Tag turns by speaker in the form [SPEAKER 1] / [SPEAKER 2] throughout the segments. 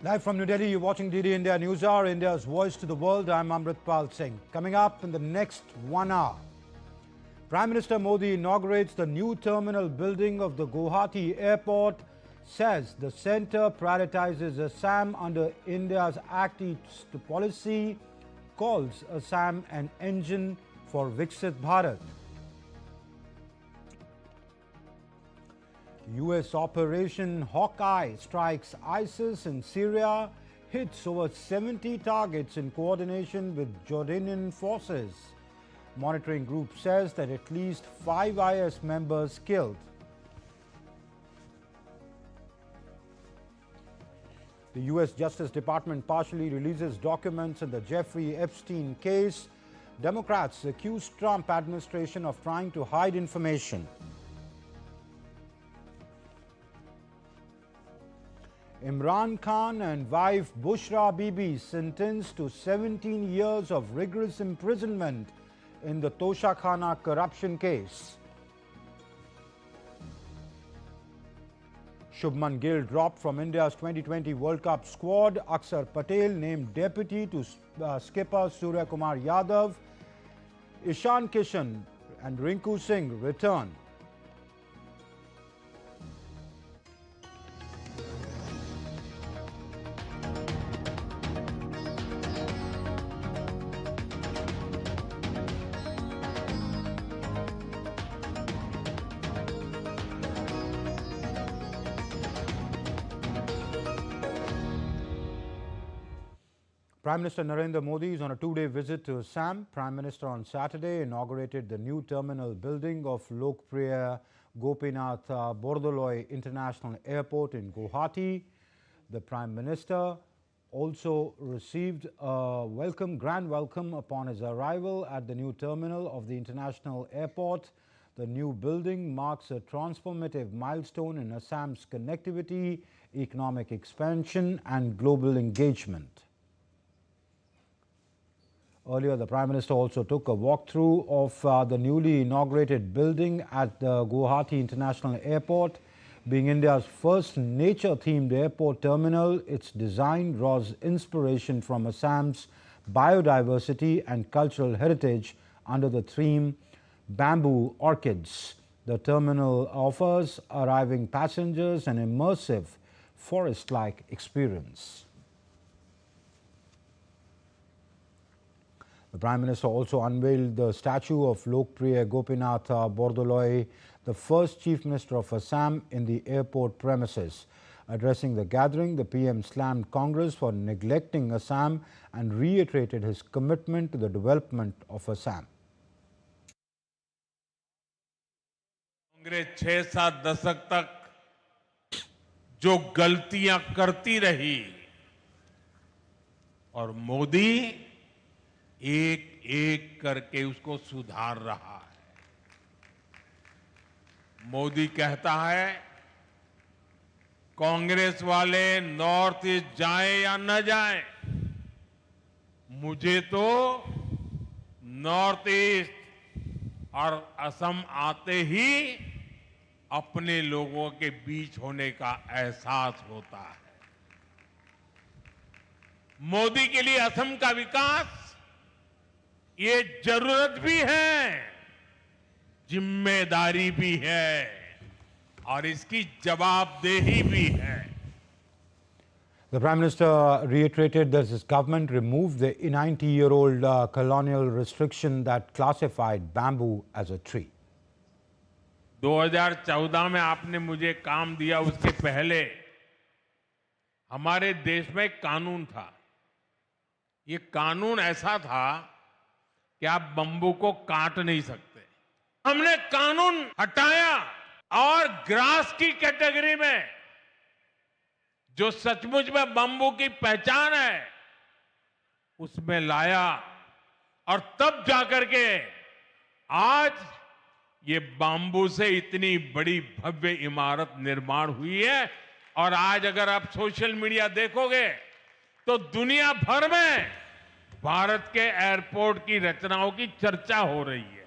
[SPEAKER 1] Live from New Delhi, you're watching DD India Newshour, India's voice to the world. I'm Amritpal Singh. Coming up in the next 1 hour, Prime Minister Modi inaugurates the new terminal building of the Guwahati airport, says the centre prioritizes Assam under India's Act East policy, calls Assam an engine for Viksit Bharat. US Operation Hawkeye strikes ISIS in Syria, hits over 70 targets in coordination with Jordanian forces. Monitoring group says that at least 5 IS members killed. The US Justice Department partially releases documents in the Jeffrey Epstein case. Democrats accuse Trump administration of trying to hide information. Imran Khan and wife Bushra Bibi sentenced to 17 years of rigorous imprisonment in the Toshakhana corruption case. Shubman Gill dropped from India's 2020 World Cup squad. Axar named deputy to skipper Surya Kumar Yadav. Ishan Kishan and Rinku Singh return. Prime Minister Narendra Modi is on a 2-day visit to Assam. Prime Minister on Saturday inaugurated the new terminal building of Lokpriya Gopinath Bordoloi International Airport in Guwahati. The Prime Minister also received a grand welcome upon his arrival at the new terminal of the international airport. The new building marks a transformative milestone in Assam's connectivity, economic expansion and global engagement. Earlier, the Prime Minister also took a walkthrough of the newly inaugurated building at the Guwahati International Airport. Being India's first nature-themed airport terminal, its design draws inspiration from Assam's biodiversity and cultural heritage under the theme Bamboo Orchids. The terminal offers arriving passengers an immersive forest-like experience. The Prime Minister also unveiled the statue of Lokpriya Gopinath Bordoloi, the first Chief Minister of Assam, in the airport premises. Addressing the gathering, the PM slammed Congress for neglecting Assam and reiterated his commitment to the development of Assam.
[SPEAKER 2] Congress 6-7 दशक तक जो गलतियां करती रही और मोदी एक एक करके उसको सुधार रहा है। मोदी कहता है कांग्रेस वाले नॉर्थ ईस्ट जाए या न जाए, मुझे तो नॉर्थ ईस्ट और असम आते ही अपने लोगों के बीच होने का एहसास होता है। मोदी के लिए असम का विकास ये जरूरत भी है, जिम्मेदारी भी है और इसकी जवाबदेही भी है।
[SPEAKER 1] The Prime Minister reiterated that his government removed the 90-year-old colonial restriction that classified bamboo as a tree.
[SPEAKER 2] 2014 में आपने मुझे काम दिया, उसके पहले हमारे देश में एक कानून था। ये कानून ऐसा था कि आप बंबू को काट नहीं सकते। हमने कानून हटाया और ग्रास की कैटेगरी में जो सचमुच में बंबू की पहचान है उसमें लाया और तब जाकर के आज ये बांबू से इतनी बड़ी भव्य इमारत निर्माण हुई है। और आज अगर आप सोशल मीडिया देखोगे तो दुनिया भर में भारत के एयरपोर्ट की रचनाओं की चर्चा हो रही है।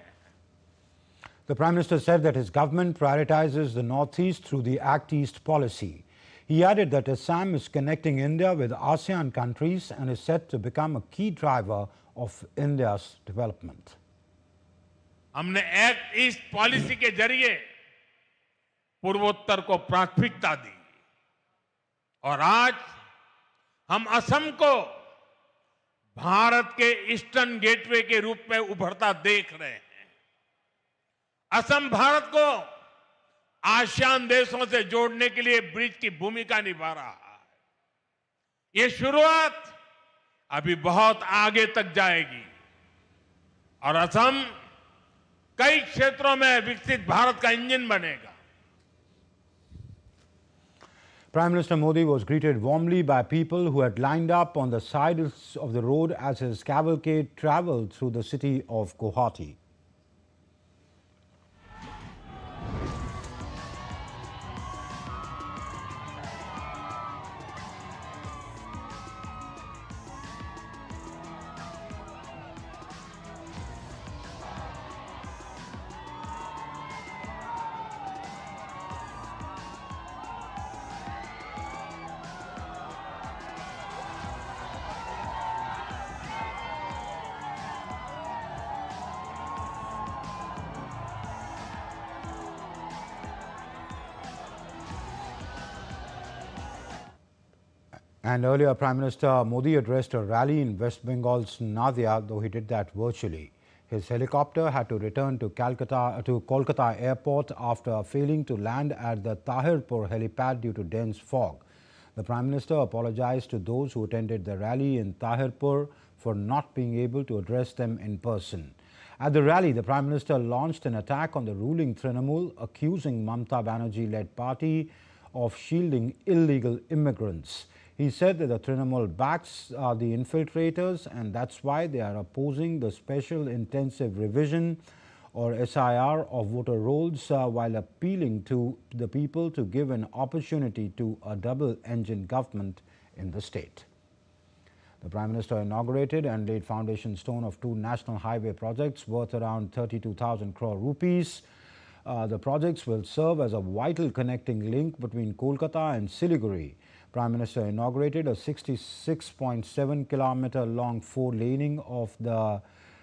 [SPEAKER 1] The Prime Minister said that his government prioritizes the Northeast through the Act East policy. He added that Assam is connecting India with ASEAN countries and is set to become a key driver of India's development.
[SPEAKER 2] हमने act east policy के जरिए पूर्वोत्तर को प्राथमिकता दी और आज हम असम को भारत के ईस्टर्न गेटवे के रूप में उभरता देख रहे हैं। असम भारत को आसियान देशों से जोड़ने के लिए ब्रिज की भूमिका निभा रहा है। ये शुरुआत अभी बहुत आगे तक जाएगी और असम कई क्षेत्रों में विकसित भारत का इंजन बनेगा।
[SPEAKER 1] Prime Minister Modi was greeted warmly by people who had lined up on the sides of the road as his cavalcade travelled through the city of Guwahati. And earlier, Prime Minister Modi addressed a rally in West Bengal's Nadia, though he did that virtually. His helicopter had to return to Kolkata airport after failing to land at the Tahirpur helipad due to dense fog. The Prime Minister apologized to those who attended the rally in Tahirpur for not being able to address them in person. At the rally, the Prime Minister launched an attack on the ruling Trinamool, accusing Mamata Banerjee-led party of shielding illegal immigrants. He said that the Trinamool backs the infiltrators and that's why they are opposing the Special Intensive Revision or SIR of voter rolls while appealing to the people to give an opportunity to a double-engine government in the state. The Prime Minister inaugurated and laid foundation stone of two national highway projects worth around 32,000 crore rupees. The projects will serve as a vital connecting link between Kolkata and Siliguri. Prime Minister inaugurated a 66.7-kilometer long four-laning of the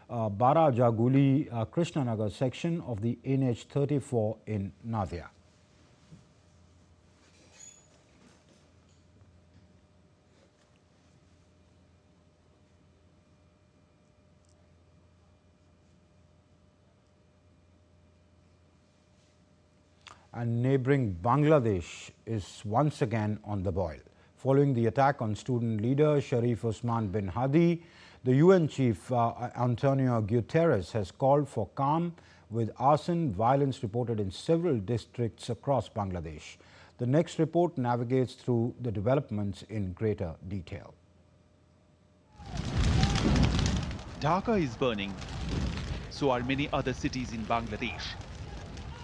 [SPEAKER 1] Barajaguli Krishnanagar section of the NH34 in Nadia. And neighbouring Bangladesh is once again on the boil. Following the attack on student leader Sharif Osman bin Hadi, the UN chief Antonio Guterres has called for calm with arson violence reported in several districts across Bangladesh. The next report navigates through the developments in greater detail.
[SPEAKER 3] Dhaka is burning. So are many other cities in Bangladesh.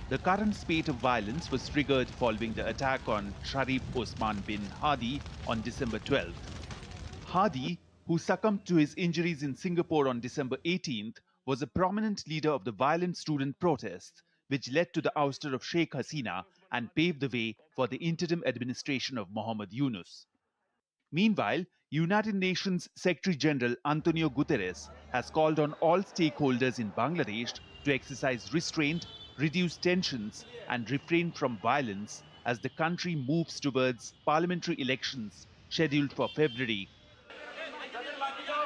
[SPEAKER 3] The current spate of violence was triggered following the attack on Sharif Osman bin Hadi on December 12th. Hadi, who succumbed to his injuries in Singapore on December 18th, was a prominent leader of the violent student protests, which led to the ouster of Sheikh Hasina and paved the way for the interim administration of Muhammad Yunus. Meanwhile, United Nations Secretary General Antonio Guterres has called on all stakeholders in Bangladesh to exercise restraint, reduce tensions and refrain from violence as the country moves towards parliamentary elections scheduled for February.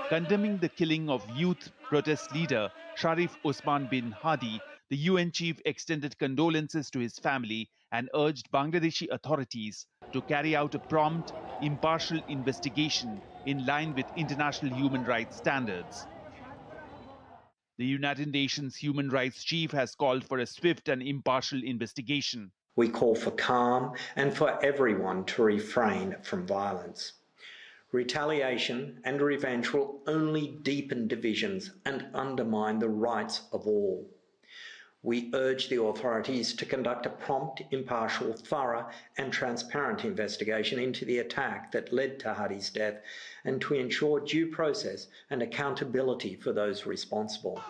[SPEAKER 3] Condemning the killing of youth protest leader Sharif Osman bin Hadi, the UN chief extended condolences to his family and urged Bangladeshi authorities to carry out a prompt, impartial investigation in line with international human rights standards. The United Nations Human Rights Chief has called for a swift and impartial investigation.
[SPEAKER 4] We call for calm and for everyone to refrain from violence. Retaliation and revenge will only deepen divisions and undermine the rights of all. We urge the authorities to conduct a prompt, impartial, thorough and transparent investigation into the attack that led to Hadi's death and to ensure due process and accountability for those responsible.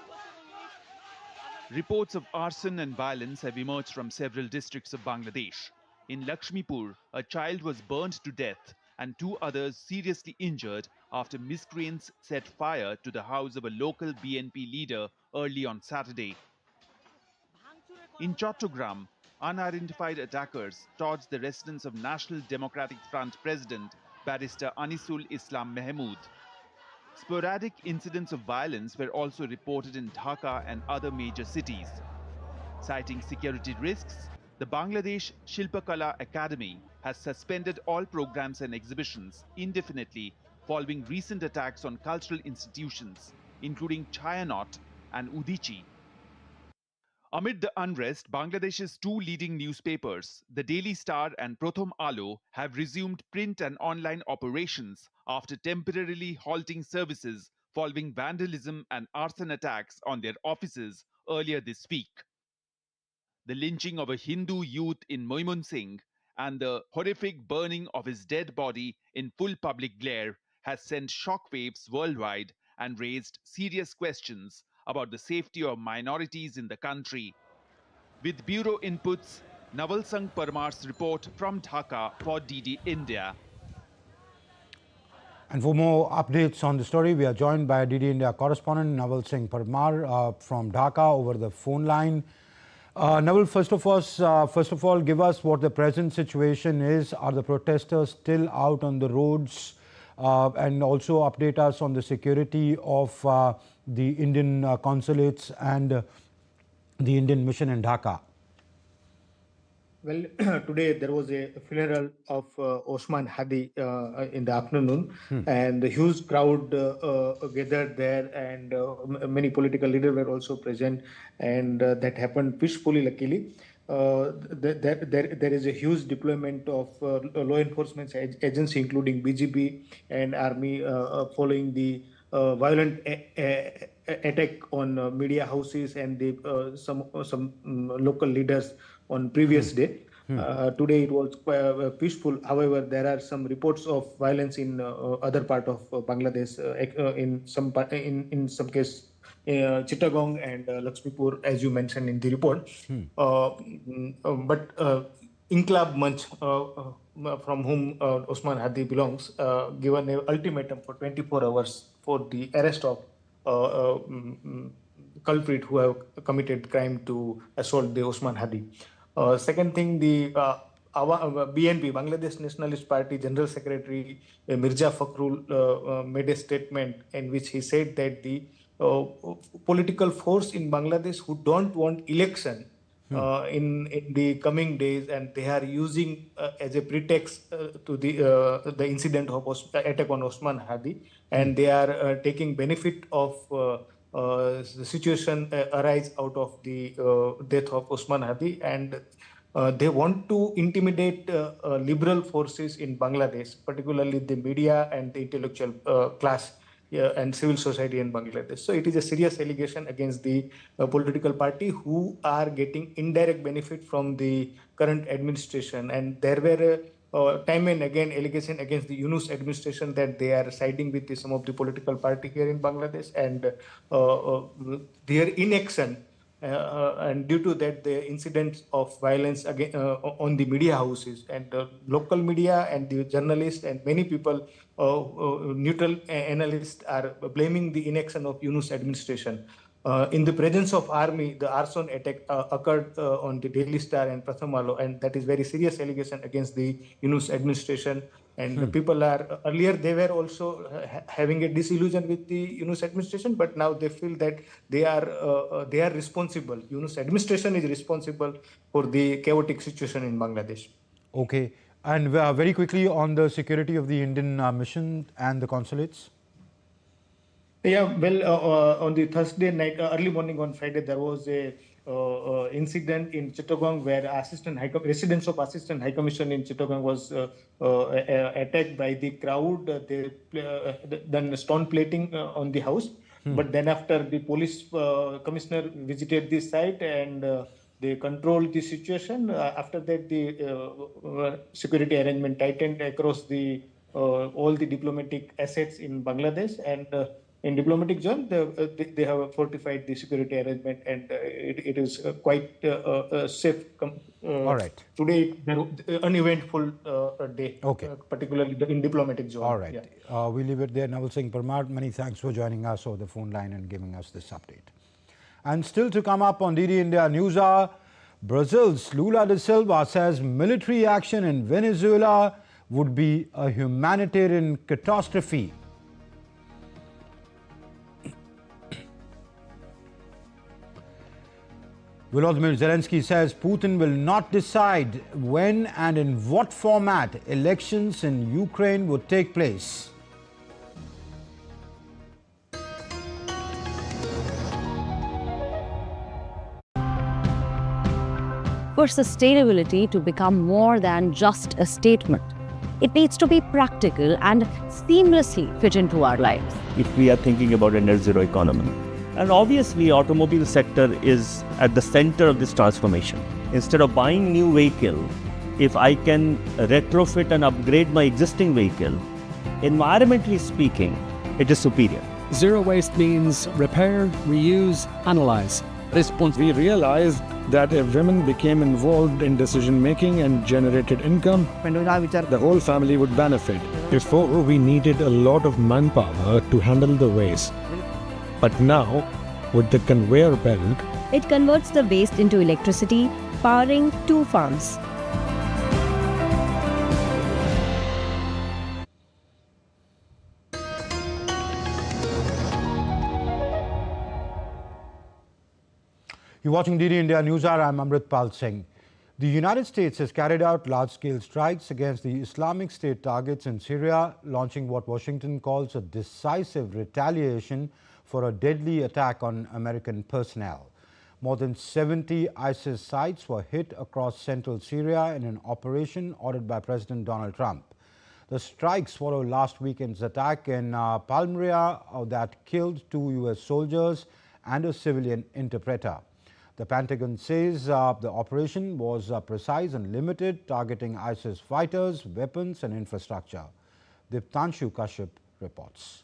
[SPEAKER 3] Reports of arson and violence have emerged from several districts of Bangladesh. In Lakshmipur, a child was burned to death and two others seriously injured after miscreants set fire to the house of a local BNP leader early on Saturday. In Chattogram, unidentified attackers torched the residence of National Democratic Front President Barrister Anisul Islam Mahmood. Sporadic incidents of violence were also reported in Dhaka and other major cities. Citing security risks, the Bangladesh Shilpakala Academy has suspended all programs and exhibitions indefinitely following recent attacks on cultural institutions, including Chayanot and Udichi. Amid the unrest, Bangladesh's two leading newspapers, the Daily Star and Prothom Alo, have resumed print and online operations after temporarily halting services following vandalism and arson attacks on their offices earlier this week. The lynching of a Hindu youth in Moimunsingh and the horrific burning of his dead body in full public glare has sent shockwaves worldwide and raised serious questions about the safety of minorities in the country. With bureau inputs, Naval Sangh Parmar's report from Dhaka for DD India.
[SPEAKER 1] And for more updates on the story, we are joined by DD India correspondent Naval Singh Parmar from Dhaka over the phone line. Naval, first of all, give us what the present situation is. Are the protesters still out on the roads? And also update us on the security of the Indian consulates and the Indian mission in Dhaka.
[SPEAKER 5] Well, today there was a funeral of Osman Hadi in the afternoon, and a huge crowd gathered there, and many political leaders were also present, and that happened peacefully, luckily. There is a huge deployment of law enforcement agency, including BGP and army, following the violent attack on media houses and the some local leaders on previous day. Today it was peaceful. However, there are some reports of violence in other part of Bangladesh. In some case, Chittagong and Lakshmipur, as you mentioned in the report. But Inqilab Manch, from whom Osman Hadi belongs, given an ultimatum for 24 hours for the arrest of culprit who have committed crime to assault the Osman Hadi. Second thing, the BNP, Bangladesh Nationalist Party General Secretary Mirza Fakhrul made a statement in which he said that the political force in Bangladesh who don't want election in the coming days, and they are using as a pretext to the incident of attack on Osman Hadi, and they are taking benefit of the situation arise out of the death of Osman Hadi, and they want to intimidate liberal forces in Bangladesh, particularly the media and the intellectual class and civil society in Bangladesh. So it is a serious allegation against the political party who are getting indirect benefit from the current administration. And there were time and again allegation against the Yunus administration that they are siding with some of the political party here in Bangladesh, and their inaction and due to that the incidents of violence again on the media houses and local media and the journalists and many people, neutral analysts, are blaming the inaction of Yunus administration. In the presence of army, the arson attack occurred on the Daily Star and Pratham, and that is very serious allegation against the Yunus administration. And the people are, earlier they were also having a disillusion with the Yunus administration, but now they feel that they are responsible. Yunus administration is responsible for the chaotic situation in Bangladesh.
[SPEAKER 1] Okay. And very quickly on the security of the Indian mission and the consulates.
[SPEAKER 5] Yeah, well, on the Thursday night, early morning on Friday, there was a incident in Chittagong where residence of Assistant High Commission in Chittagong was attacked by the crowd. They done stone plating on the house. But then after the police commissioner visited the site and they controlled the situation. After that, the security arrangement tightened across the all the diplomatic assets in Bangladesh, and in diplomatic zone, they have fortified the security arrangement, and it is quite safe.
[SPEAKER 1] All right.
[SPEAKER 5] Today, uneventful day,
[SPEAKER 1] Okay.
[SPEAKER 5] particularly in diplomatic zone.
[SPEAKER 1] All right.
[SPEAKER 5] Yeah.
[SPEAKER 1] We leave it there. Naval Singh Parmar, many thanks for joining us over the phone line and giving us this update. And still to come up on DD India Newshour, Brazil's Lula da Silva says military action in Venezuela would be a humanitarian catastrophe. Volodymyr Zelensky says Putin will not decide when and in what format elections in Ukraine would take place.
[SPEAKER 6] For sustainability to become more than just a statement, it needs to be practical and seamlessly fit into our lives.
[SPEAKER 7] If we are thinking about a net zero economy. And obviously, automobile sector is at the center of this transformation. Instead of buying new vehicle, if I can retrofit and upgrade my existing vehicle, environmentally speaking, it is superior.
[SPEAKER 8] Zero waste means repair, reuse, analyze.
[SPEAKER 9] We realized that if women became involved in decision making and generated income, the whole family would benefit. Before, we needed a lot of manpower to handle the waste. But now, with the conveyor belt,
[SPEAKER 6] It converts the waste into electricity, powering 2 farms.
[SPEAKER 1] You're watching DD India Newshour. I'm Amritpal Singh. The United States has carried out large-scale strikes against the Islamic State targets in Syria, launching what Washington calls a decisive retaliation for a deadly attack on American personnel. More than 70 ISIS sites were hit across central Syria in an operation ordered by President Donald Trump. The strikes follow last weekend's attack in Palmyra that killed 2 U.S. soldiers and a civilian interpreter. The Pentagon says the operation was precise and limited, targeting ISIS fighters, weapons and infrastructure. Diptanshu Kashyap reports.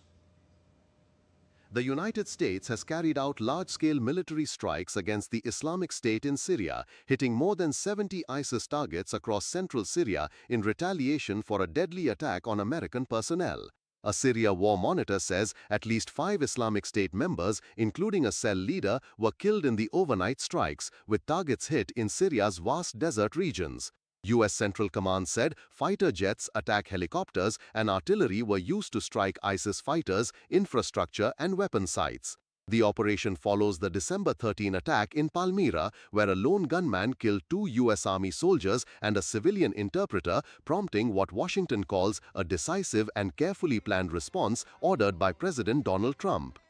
[SPEAKER 10] The United States has carried out large-scale military strikes against the Islamic State in Syria, hitting more than 70 ISIS targets across central Syria in retaliation for a deadly attack on American personnel. A Syria War Monitor says at least 5 Islamic State members, including a cell leader, were killed in the overnight strikes, with targets hit in Syria's vast desert regions. U.S. Central Command said fighter jets, attack helicopters, and artillery were used to strike ISIS fighters, infrastructure, and weapon sites. The operation follows the December 13 attack in Palmyra, where a lone gunman killed 2 U.S. Army soldiers and a civilian interpreter, prompting what Washington calls a decisive and carefully planned response ordered by President Donald Trump.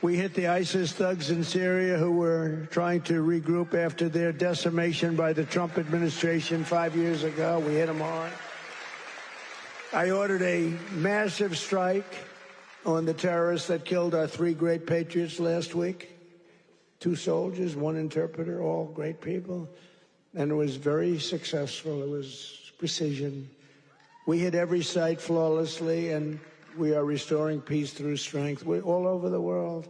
[SPEAKER 11] We hit the ISIS thugs in Syria who were trying to regroup after their decimation by the Trump administration 5 years ago. We hit them hard. I ordered a massive strike on the terrorists that killed our 3 great patriots last week. 2 soldiers, 1 interpreter, all great people. And it was very successful. It was precision. We hit every site flawlessly, and we are restoring peace through strength. We're all over the world.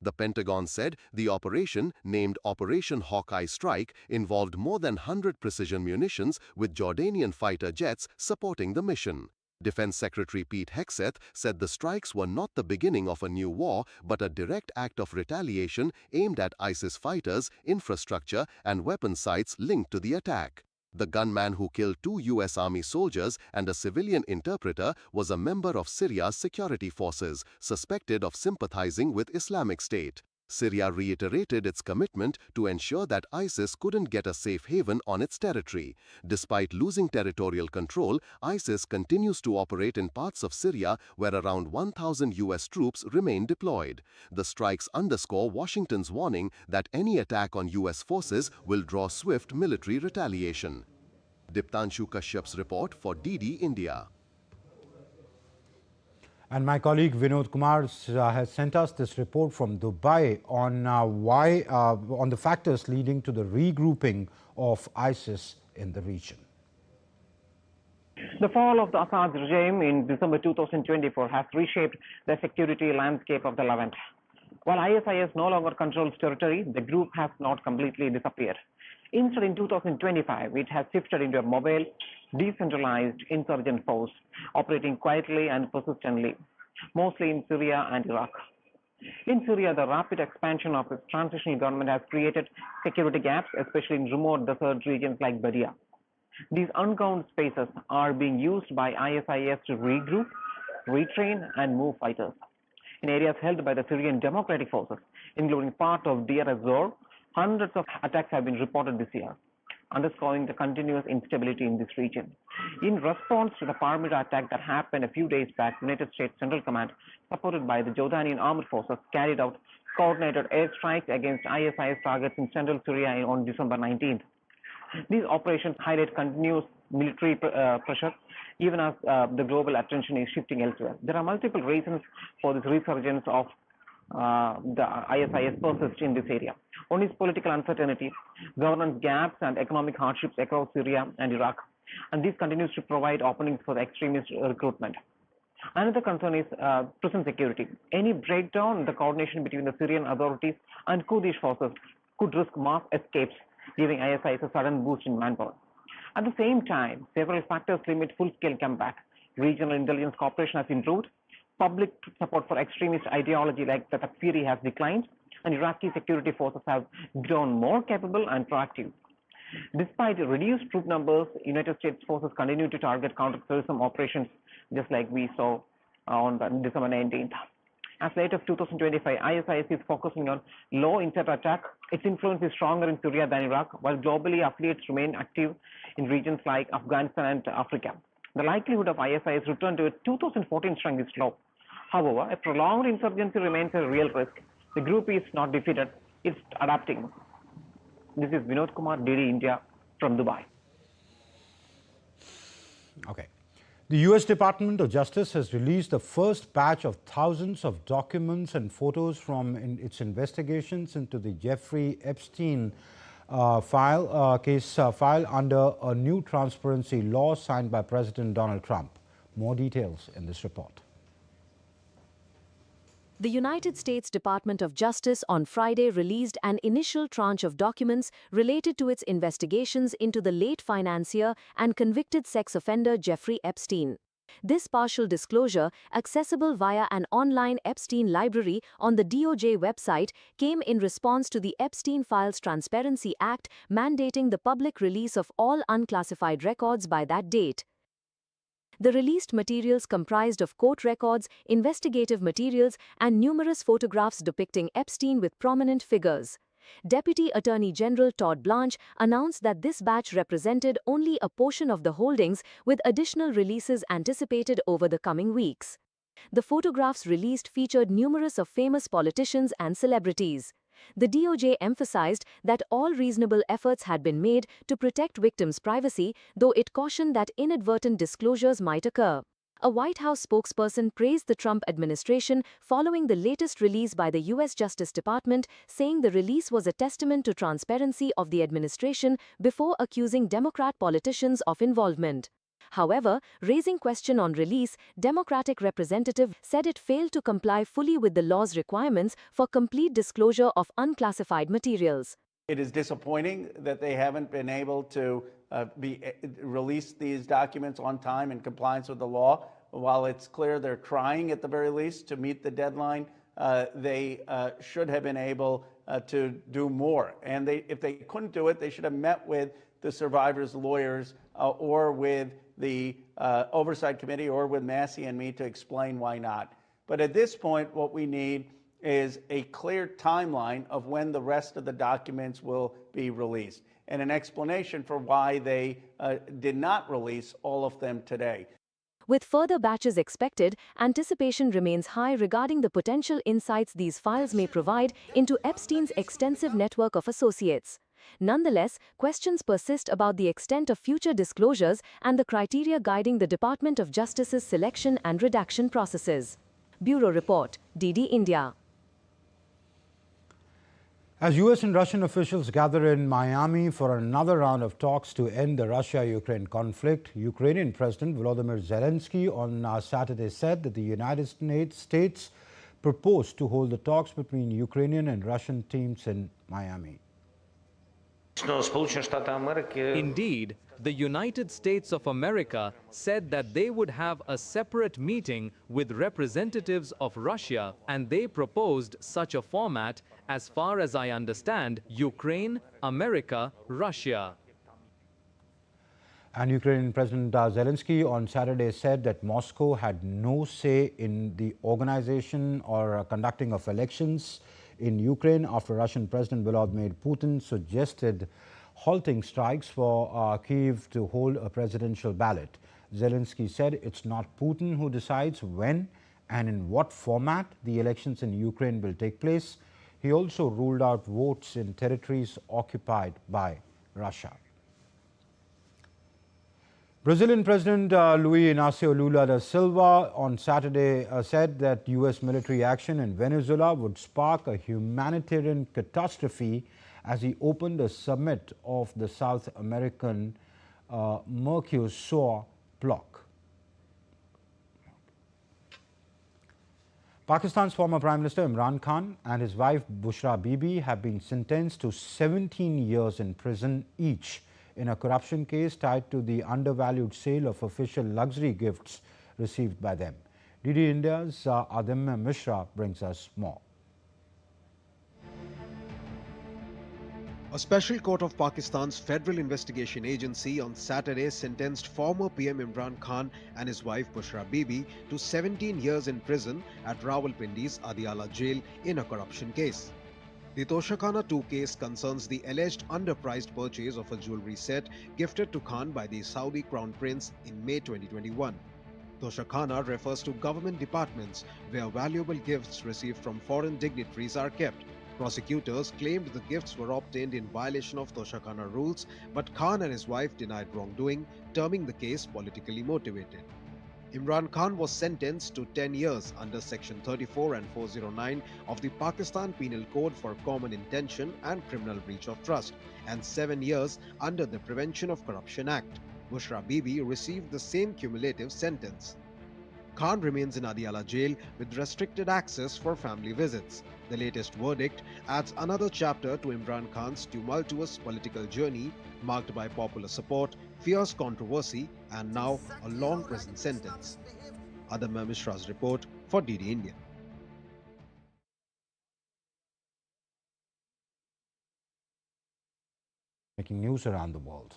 [SPEAKER 10] The Pentagon said the operation, named Operation Hawkeye Strike, involved more than 100 precision munitions with Jordanian fighter jets supporting the mission. Defense Secretary Pete Hegseth said the strikes were not the beginning of a new war, but a direct act of retaliation aimed at ISIS fighters, infrastructure, and weapon sites linked to the attack. The gunman who killed 2 U.S. Army soldiers and a civilian interpreter was a member of Syria's security forces, suspected of sympathizing with Islamic State. Syria reiterated its commitment to ensure that ISIS couldn't get a safe haven on its territory. Despite losing territorial control, ISIS continues to operate in parts of Syria where around 1,000 U.S. troops remain deployed. The strikes underscore Washington's warning that any attack on U.S. forces will draw swift military retaliation. Diptanshu Kashyap's report for DD India.
[SPEAKER 1] And my colleague Vinod Kumar has sent us this report from Dubai on on the factors leading to the regrouping of ISIS in the region.
[SPEAKER 12] The fall of the Assad regime in December 2024 has reshaped the security landscape of the Levant. While ISIS no longer controls territory, the group has not completely disappeared. Instead, in 2025, it has shifted into a mobile, decentralized insurgent force operating quietly and persistently, mostly in Syria and Iraq. In Syria, the rapid expansion of its transitional government has created security gaps, especially in remote desert regions like Badia. These uncounted spaces are being used by ISIS to regroup, retrain, and move fighters. In areas held by the Syrian Democratic Forces, including part of Deir ez-Zor, hundreds of attacks have been reported this year, underscoring the continuous instability in this region. In response to the Parmira attack that happened a few days back, United States Central Command, supported by the Jordanian armed forces, carried out coordinated airstrikes against ISIS targets in central Syria on December 19th. These operations highlight continuous military pressure, even as the global attention is shifting elsewhere. There are multiple reasons for this resurgence of the ISIS persist in this area. One is political uncertainty, governance gaps, and economic hardships across Syria and Iraq, and this continues to provide openings for the extremist recruitment. Another concern is prison security. Any breakdown in the coordination between the Syrian authorities and Kurdish forces could risk mass escapes, giving ISIS a sudden boost in manpower. At the same time, several factors limit full-scale comeback. Regional intelligence cooperation has improved, public support for extremist ideology like the Takfiri has declined, and Iraqi security forces have grown more capable and proactive. Despite reduced troop numbers, United States forces continue to target counterterrorism operations, just like we saw on December 19th. As late of 2025, ISIS is focusing on low intent attack. Its influence is stronger in Syria than Iraq, while globally affiliates remain active in regions like Afghanistan and Africa. The likelihood of ISIS return to its 2014 strength is low. However, a prolonged insurgency remains a real risk. The group is not defeated, it's adapting. This is Vinod Kumar, DD India from Dubai.
[SPEAKER 1] Okay. The U.S. Department of Justice has released the first batch of thousands of documents and photos from its investigations into the Jeffrey Epstein case file under a new transparency law signed by President Donald Trump. More details in this report.
[SPEAKER 13] The United States Department of Justice on Friday released an initial tranche of documents related to its investigations into the late financier and convicted sex offender Jeffrey Epstein. This partial disclosure, accessible via an online Epstein library on the DOJ website, came in response to the Epstein Files Transparency Act mandating the public release of all unclassified records by that date. The released materials comprised of court records, investigative materials, and numerous photographs depicting Epstein with prominent figures. Deputy Attorney General Todd Blanche announced that this batch represented only a portion of the holdings, with additional releases anticipated over the coming weeks. The photographs released featured numerous of famous politicians and celebrities. The DOJ emphasized that all reasonable efforts had been made to protect victims' privacy, though it cautioned that inadvertent disclosures might occur. A White House spokesperson praised the Trump administration following the latest release by the U.S. Justice Department, saying the release was a testament to transparency of the administration before accusing Democrat politicians of involvement. However, raising question on release, Democratic representative said it failed to comply fully with the law's requirements for complete disclosure of unclassified materials.
[SPEAKER 14] It is disappointing that they haven't been able to release these documents on time in compliance with the law. While it's clear they're trying at the very least to meet the deadline, they should have been able to do more. And if they couldn't do it, they should have met with the survivors' lawyers or with the Oversight Committee or with Massey and me to explain why not. But at this point, what we need is a clear timeline of when the rest of the documents will be released and an explanation for why they did not release all of them today.
[SPEAKER 13] With further batches expected, anticipation remains high regarding the potential insights these files may provide into Epstein's extensive network of associates. Nonetheless, questions persist about the extent of future disclosures and the criteria guiding the Department of Justice's selection and redaction processes. Bureau Report, DD India.
[SPEAKER 1] As US and Russian officials gather in Miami for another round of talks to end the Russia-Ukraine conflict, Ukrainian President Volodymyr Zelensky on Saturday said that the United States proposed to hold the talks between Ukrainian and Russian teams in Miami.
[SPEAKER 15] Indeed, the United States of America said that they would have a separate meeting with representatives of Russia, and they proposed such a format, as far as I understand, Ukraine, America, Russia.
[SPEAKER 1] And Ukrainian President Zelensky on Saturday said that Moscow had no say in the organization or conducting of elections in Ukraine after Russian President Vladimir Putin suggested halting strikes for Kyiv to hold a presidential ballot. Zelensky said it's not Putin who decides when and in what format the elections in Ukraine will take place. He also ruled out votes in territories occupied by Russia. Brazilian President Luiz Inácio Lula da Silva on Saturday said that U.S. military action in Venezuela would spark a humanitarian catastrophe as he opened a summit of the South American Mercosur bloc. Pakistan's former Prime Minister Imran Khan and his wife Bushra Bibi have been sentenced to 17 years in prison each in a corruption case tied to the undervalued sale of official luxury gifts received by them. DD India's Adamya Mishra brings us more.
[SPEAKER 16] A special court of Pakistan's Federal Investigation Agency on Saturday sentenced former PM Imran Khan and his wife Bushra Bibi to 17 years in prison at Rawalpindi's Adiala jail in a corruption case. The Toshakhana 2 case concerns the alleged underpriced purchase of a jewelry set gifted to Khan by the Saudi Crown Prince in May 2021. Toshakhana refers to government departments where valuable gifts received from foreign dignitaries are kept. Prosecutors claimed the gifts were obtained in violation of Toshakhana rules, but Khan and his wife denied wrongdoing, terming the case politically motivated. Imran Khan was sentenced to 10 years under Section 34 and 409 of the Pakistan Penal Code for common intention and criminal breach of trust, and 7 years under the Prevention of Corruption Act. Bushra Bibi received the same cumulative sentence. Khan remains in Adiala jail with restricted access for family visits. The latest verdict adds another chapter to Imran Khan's tumultuous political journey, marked by popular support, fierce controversy, and now a long prison sentence. Adamya Mishra's report for DD India.
[SPEAKER 1] Making news around the world.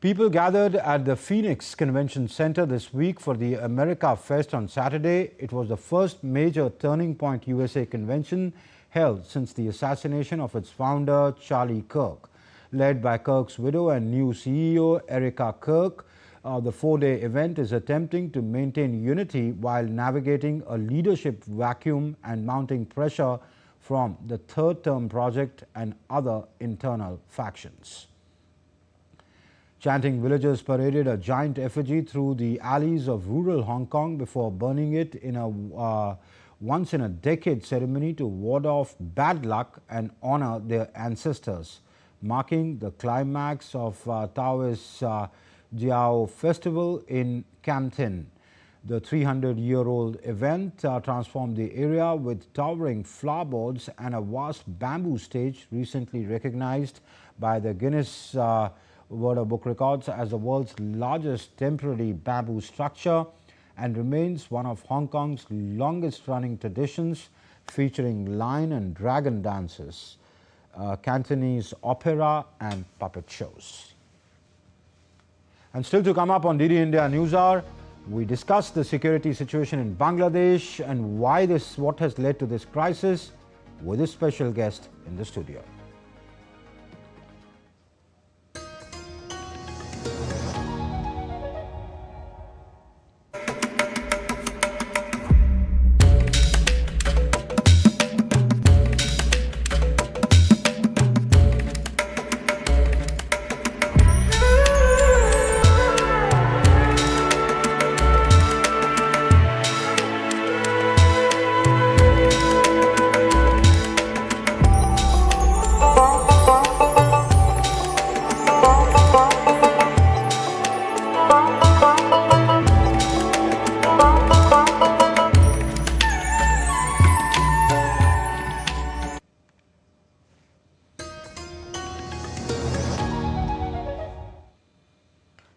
[SPEAKER 1] People gathered at the Phoenix Convention Center this week for the America Fest on Saturday. It was the first major Turning Point USA convention held since the assassination of its founder, Charlie Kirk. Led by Kirk's widow and new CEO, Erica Kirk, the four-day event is attempting to maintain unity while navigating a leadership vacuum and mounting pressure from the Third Term Project and other internal factions. Chanting villagers paraded a giant effigy through the alleys of rural Hong Kong before burning it in a once-in-a-decade ceremony to ward off bad luck and honor their ancestors, marking the climax of Taoist Jiao Festival in Campton. The 300-year-old event transformed the area with towering floorboards and a vast bamboo stage recently recognized by the Guinness World of Book Records as the world's largest temporary bamboo structure, and remains one of Hong Kong's longest-running traditions, featuring lion and dragon dances, Cantonese opera and puppet shows. And still to come up on DD India Newshour, we discuss the security situation in Bangladesh and what has led to this crisis with a special guest in the studio.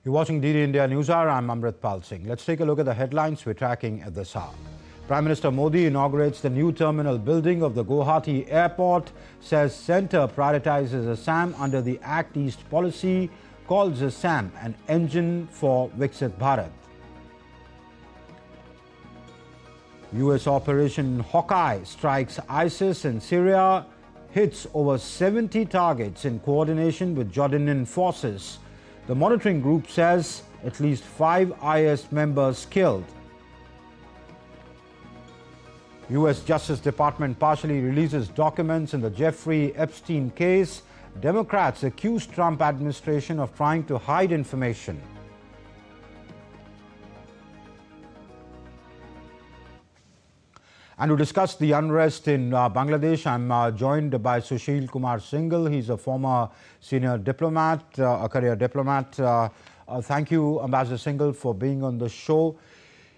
[SPEAKER 1] You're watching DD India Newshour. I'm Amritpal Singh. Let's take a look at the headlines we're tracking at this hour. Prime Minister Modi inaugurates the new terminal building of the Guwahati airport, says centre prioritizes Assam under the Act East policy, calls Assam an engine for Viksit Bharat. US Operation Hawkeye strikes ISIS in Syria, hits over 70 targets in coordination with Jordanian forces. The monitoring group says at least 5 IS members killed. US Justice Department partially releases documents in the Jeffrey Epstein case. Democrats accuse Trump administration of trying to hide information. And to discuss the unrest in Bangladesh, I'm joined by Sushil Kumar Singhal. He's a former senior diplomat, a career diplomat. Thank you, Ambassador Singhal, for being on the show.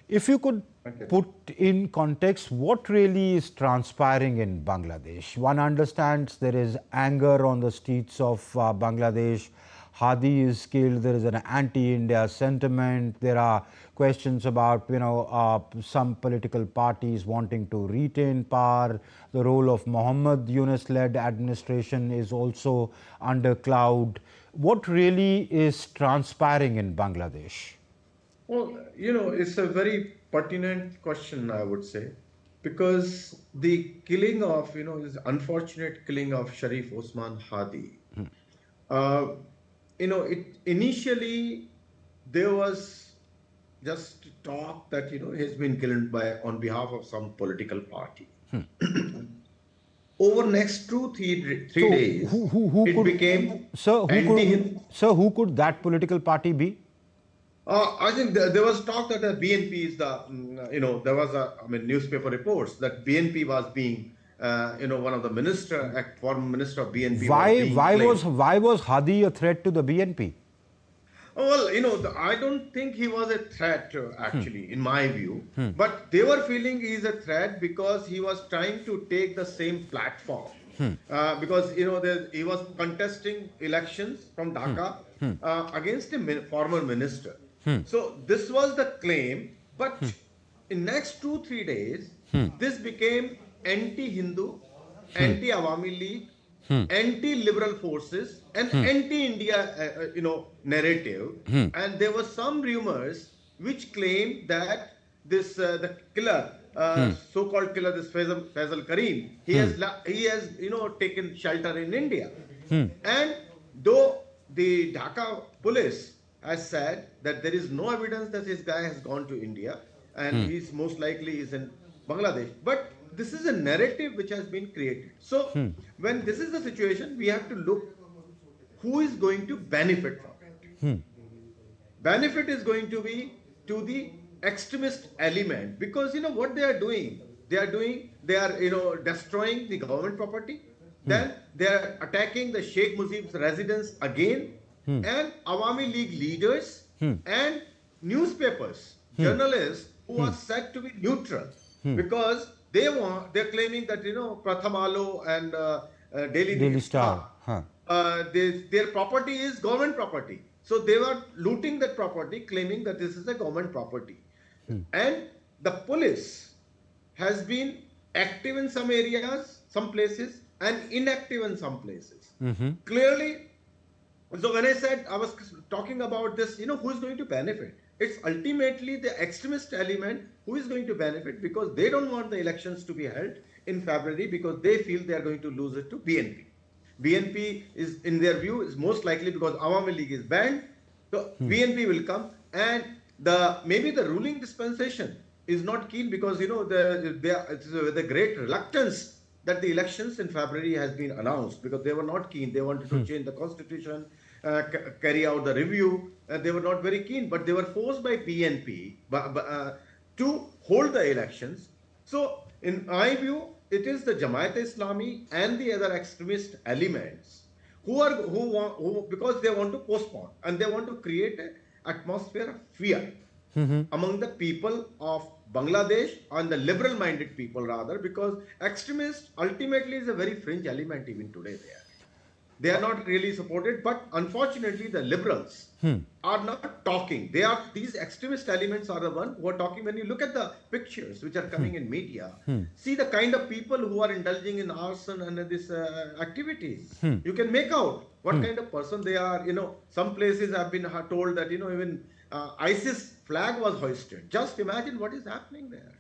[SPEAKER 1] If you could put in context what really is transpiring in Bangladesh. One understands there is anger on the streets of Bangladesh. Hadi is killed. There is an anti-India sentiment. There are questions about, some political parties wanting to retain power. The role of Muhammad Yunus-led administration is also under cloud. What really is transpiring in Bangladesh?
[SPEAKER 17] Well, it's a very pertinent question, I would say, because the killing of, this unfortunate killing of Sharif Osman Hadi, initially there was just talk that, he's been killed on behalf of some political party. Over next 2-3 days, it became
[SPEAKER 1] who could that political party be?
[SPEAKER 17] I think there was talk that the BNP is there was newspaper reports that BNP was being, one of the former minister of BNP.
[SPEAKER 1] Why was Hadi a threat to the BNP?
[SPEAKER 17] Well, I don't think he was a threat actually, in my view. But they were feeling he's a threat because he was trying to take the same platform. Because he was contesting elections from Dhaka against a former minister. So this was the claim, but in next 2-3 days, this became anti-Hindu, anti-Awami League, anti-liberal forces, and anti-India, narrative. And there were some rumors which claimed that this the killer, so-called killer, this Faisal Karim, he has taken shelter in India. And though the Dhaka police has said that there is no evidence that this guy has gone to India and he's most likely is in Bangladesh. But this is a narrative which has been created. So when this is the situation, we have to look who is going to benefit from it. Benefit is going to be to the extremist element, because what they are doing, they are destroying the government property. Then they are attacking the Sheikh Mujib's residence again. And Awami League leaders and newspapers, journalists who are said to be neutral, because they're claiming that Prathamalo and Daily Star, their property is government property. So they were looting that property, claiming that this is a government property. And the police has been active in some areas, some places, and inactive in some places. Clearly. So when I said I was talking about this, who is going to benefit? It's ultimately the extremist element who is going to benefit, because they don't want the elections to be held in February because they feel they are going to lose it to BNP. BNP is, in their view, is most likely because Awami League is banned. So BNP will come, and maybe the ruling dispensation is not keen because it's with a great reluctance that the elections in February has been announced, because they were not keen. They wanted to change the constitution, carry out the review. They were not very keen, but they were forced by PNP to hold the elections. So in my view, it is the Jamaat-e-Islami and the other extremist elements who because they want to postpone and they want to create an atmosphere of fear among the people of Bangladesh, and the liberal-minded people rather, because extremist ultimately is a very fringe element even today there. They are not really supported, but unfortunately the liberals are not talking. These extremist elements are the one who are talking. When you look at the pictures which are coming in media, see the kind of people who are indulging in arson and these activities. You can make out what kind of person they are. Some places have been told that even ISIS flag was hoisted. Just imagine what is happening there.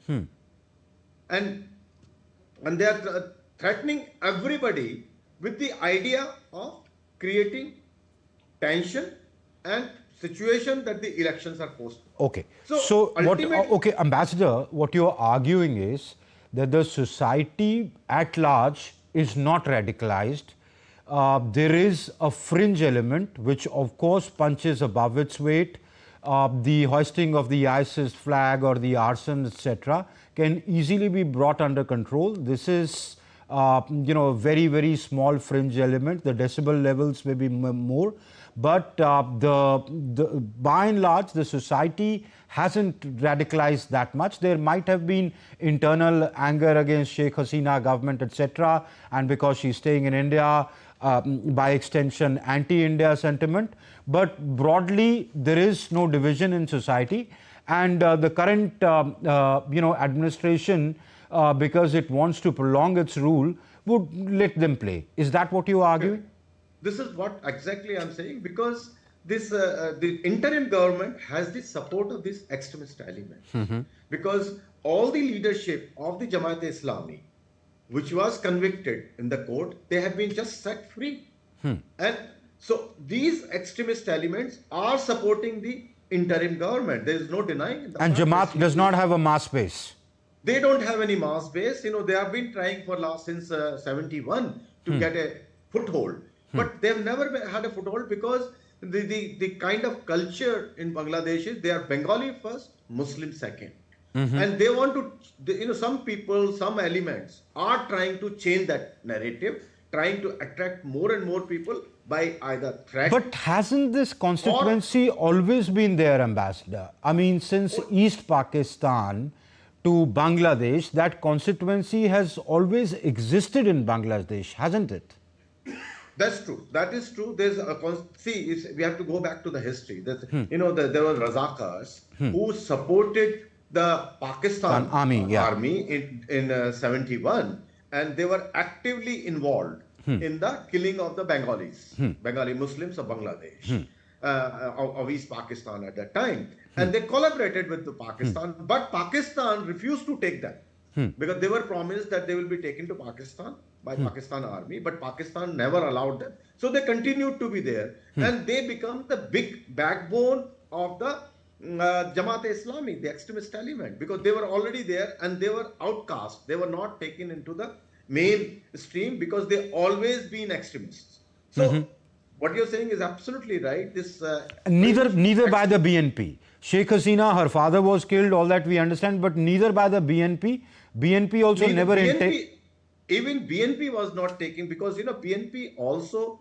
[SPEAKER 17] And they are threatening everybody with the idea of creating tension and situation that the elections are postponed.
[SPEAKER 1] Okay. So Ambassador, what you're arguing is that the society at large is not radicalized. There is a fringe element which of course punches above its weight. The hoisting of the ISIS flag or the arson, etc., can easily be brought under control. This is a very, very small fringe element. The decibel levels may be more, but by and large, the society hasn't radicalized that much. There might have been internal anger against Sheikh Hasina government, etc., and because she's staying in India, by extension, anti-India sentiment. But broadly, there is no division in society, and the current administration, because it wants to prolong its rule, would let them play. Is that what you are arguing?
[SPEAKER 17] This is what exactly I'm saying, because this the interim government has the support of this extremist element, because all the leadership of the Jamaat-e-Islami, which was convicted in the court, they have been just set free. And so these extremist elements are supporting the interim government. There is no denying.
[SPEAKER 1] And Jamaat does not have a mass base.
[SPEAKER 17] They don't have any mass base. They have been trying since 71 to get a foothold. But they've never had a foothold because the kind of culture in Bangladesh is they are Bengali first, Muslim second. And they want to, some people, some elements are trying to change that narrative, trying to attract more and more people by either threat.
[SPEAKER 1] But hasn't this constituency always been there, Ambassador? I mean, since East Pakistan to Bangladesh, that constituency has always existed in Bangladesh, hasn't it?
[SPEAKER 17] That's true. That is true. There's we have to go back to the history. There were Razakars who supported the Pakistan army in 71, and they were actively involved in the killing of the Bengalis, Bengali Muslims of Bangladesh, of East Pakistan at that time. And they collaborated with the Pakistan, but Pakistan refused to take them because they were promised that they will be taken to Pakistan by Pakistan army, but Pakistan never allowed them. So they continued to be there, and they become the big backbone of the Jamaat-e-Islami, the extremist element, because they were already there and they were outcast. They were not taken into the mainstream because they always been extremists. So what you're saying is absolutely right. This
[SPEAKER 1] neither by the BNP. Sheikh Hasina, her father was killed, all that we understand, but neither by the BNP. BNP also never
[SPEAKER 17] even BNP was not taken because BNP also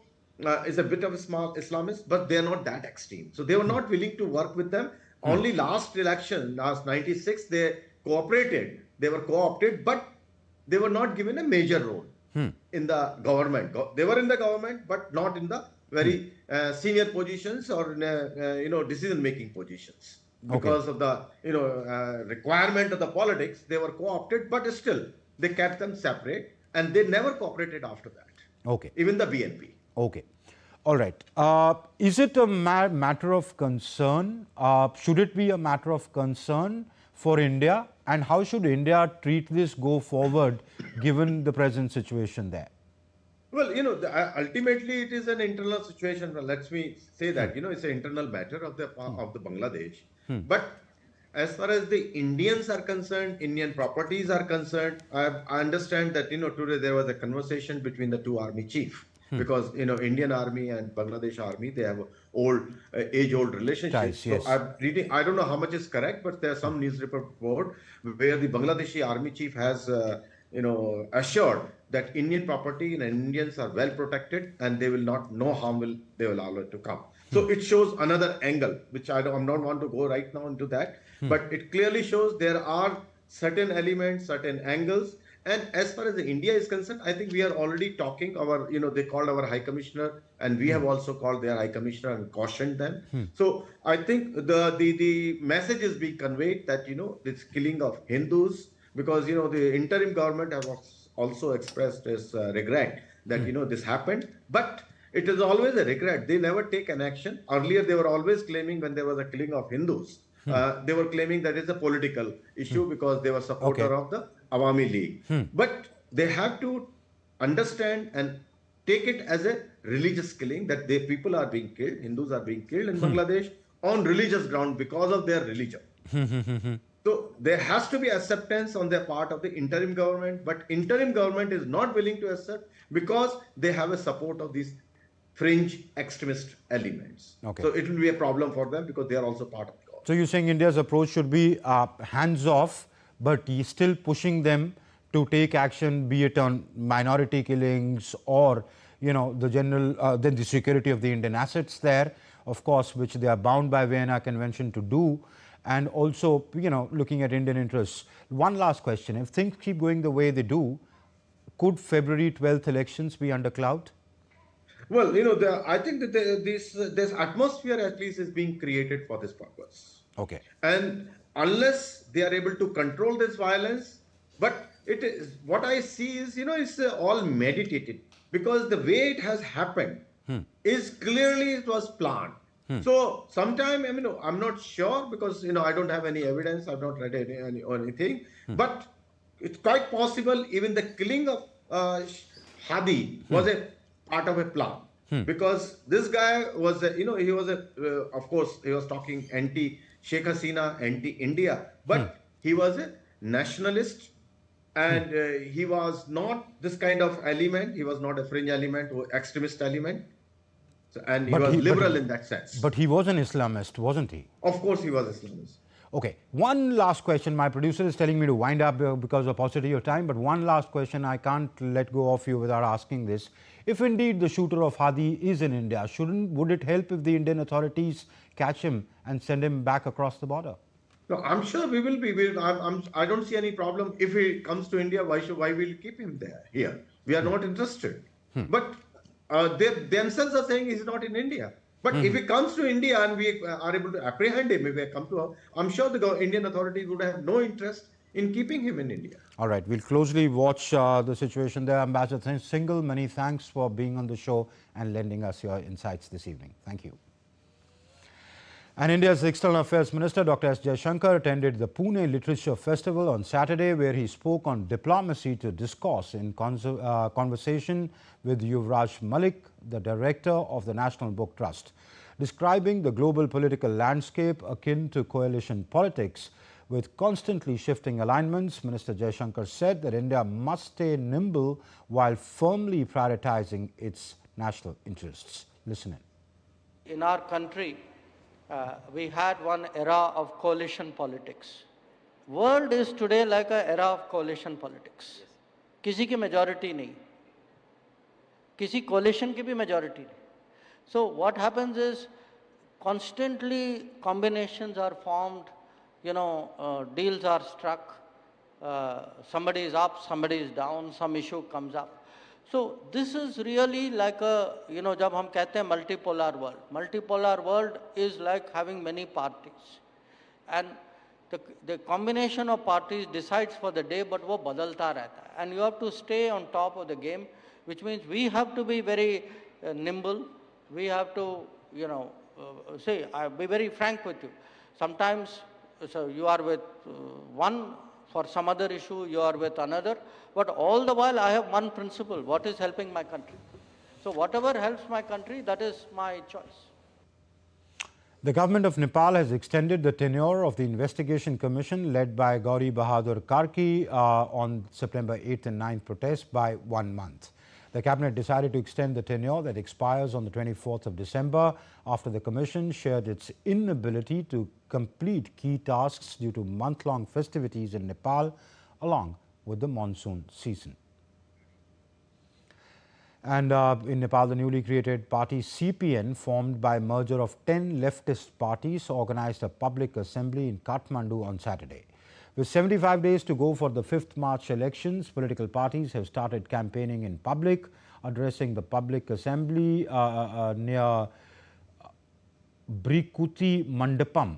[SPEAKER 17] is a bit of a small Islamist, but they are not that extreme. So they were not willing to work with them. Only last election, last 96, they cooperated. They were co-opted, but they were not given a major role in the government. They were in the government, but not in the very senior positions or decision-making positions. Because of the requirement of the politics, they were co-opted, but still they kept them separate, and they never cooperated after that.
[SPEAKER 1] Okay.
[SPEAKER 17] Even the BNP.
[SPEAKER 1] Okay. All right. Is it a matter of concern? Should it be a matter of concern for India? And how should India treat this go forward, given the present situation there?
[SPEAKER 17] Well, ultimately it is an internal situation. Well, let me say that, it's an internal matter of the Bangladesh. But as far as the Indians are concerned, Indian properties are concerned, I understand that, today there was a conversation between the two army chiefs. Because Indian army and Bangladesh army, they have age-old relationships.
[SPEAKER 1] Yes.
[SPEAKER 17] So I'm reading, I don't know how much is correct, but there's some news report where the Bangladeshi army chief has assured that Indian property and Indians are well protected and they will not, no harm they will allow it to come. So it shows another angle, which I don't want to go right now into that, but it clearly shows there are certain elements, certain angles, And as far as India is concerned, I think we are already talking our, they called our High Commissioner, and we have also called their High Commissioner and cautioned them. So I think the message is being conveyed that, this killing of Hindus, because, the interim government have also expressed this regret that, this happened. But it is always a regret. They never take an action. Earlier, they were always claiming when there was a killing of Hindus, they were claiming that it's a political issue because they were supporter of the Awami League. But they have to understand and take it as a religious killing, that the people are being killed, Hindus are being killed in Bangladesh on religious ground because of their religion. So there has to be acceptance on the part of the interim government, but interim government is not willing to accept because they have a support of these fringe extremist elements. So it will be a problem for them because they are also part of the government.
[SPEAKER 1] So you're saying India's approach should be hands-off, but still pushing them to take action, be it on minority killings or, the general, the security of the Indian assets there, of course, which they are bound by Vienna Convention to do, and also, looking at Indian interests. One last question. If things keep going the way they do, could February 12th elections be under cloud?
[SPEAKER 17] Well, I think that this atmosphere at least is being created for this purpose.
[SPEAKER 1] Okay.
[SPEAKER 17] And unless they are able to control this violence, but it is what I see is, it's all meditated, because the way it has happened is clearly it was planned. So sometime, I'm not sure because, I don't have any evidence. I've not read any or anything, but it's quite possible even the killing of Hadi was a part of a plan. Because this guy was, he was of course, he was talking anti-Sheikh Hasina, anti-India, but he was a nationalist, and he was not this kind of element. He was not a fringe element or extremist element. So, and he was liberal in that sense.
[SPEAKER 1] But he was an Islamist, wasn't he?
[SPEAKER 17] Of course he was Islamist.
[SPEAKER 1] Okay. One last question. My producer is telling me to wind up because of paucity of time. But one last question. I can't let go of you without asking this. If indeed the shooter of Hadi is in India, would it help if the Indian authorities catch him and send him back across the border?
[SPEAKER 17] No, I'm sure we will be. I don't see any problem. If he comes to India, why we'll keep him there? Here, we are not interested. But they themselves are saying he's not in India. But if he comes to India and we are able to apprehend him, if we come to, I'm sure the Indian authorities would have no interest in keeping him in India.
[SPEAKER 1] All right, we'll closely watch the situation there. Ambassador Singhal, many thanks for being on the show and lending us your insights this evening. Thank you. And India's External Affairs Minister Dr. S. Jaishankar attended the Pune Literature Festival on Saturday, where he spoke on diplomacy to discourse in conversation with Yuvraj Malik, the director of the National Book Trust. Describing the global political landscape akin to coalition politics with constantly shifting alignments, Minister Jaishankar said that India must stay nimble while firmly prioritizing its national interests. Listen in.
[SPEAKER 18] In our country, we had one era of coalition politics. World is today like an era of coalition politics. किसी की majority नहीं, किसी coalition की भी majority नहीं. So what happens is constantly combinations are formed, deals are struck, somebody is up, somebody is down, some issue comes up. So this is really like a, जब हम कहते हैं multipolar world is like having many parties. And the combination of parties decides for the day, but वो बदलता रहता है. And you have to stay on top of the game, which means we have to be very nimble. We have to, I'll be very frank with you. Sometimes, so you are with one, for some other issue, you are with another. But all the while, I have one principle: what is helping my country? So whatever helps my country, that is my choice.
[SPEAKER 1] The government of Nepal has extended the tenure of the investigation commission led by Gauri Bahadur Karki on September 8th and 9th protests by 1 month. The cabinet decided to extend the tenure that expires on the 24th of December after the commission shared its inability to complete key tasks due to month-long festivities in Nepal along with the monsoon season. And in Nepal, the newly created party CPN, formed by a merger of 10 leftist parties, organized a public assembly in Kathmandu on Saturday. With 75 days to go for the 5th March elections, political parties have started campaigning in public, addressing the public assembly near Brikuti Mandapam.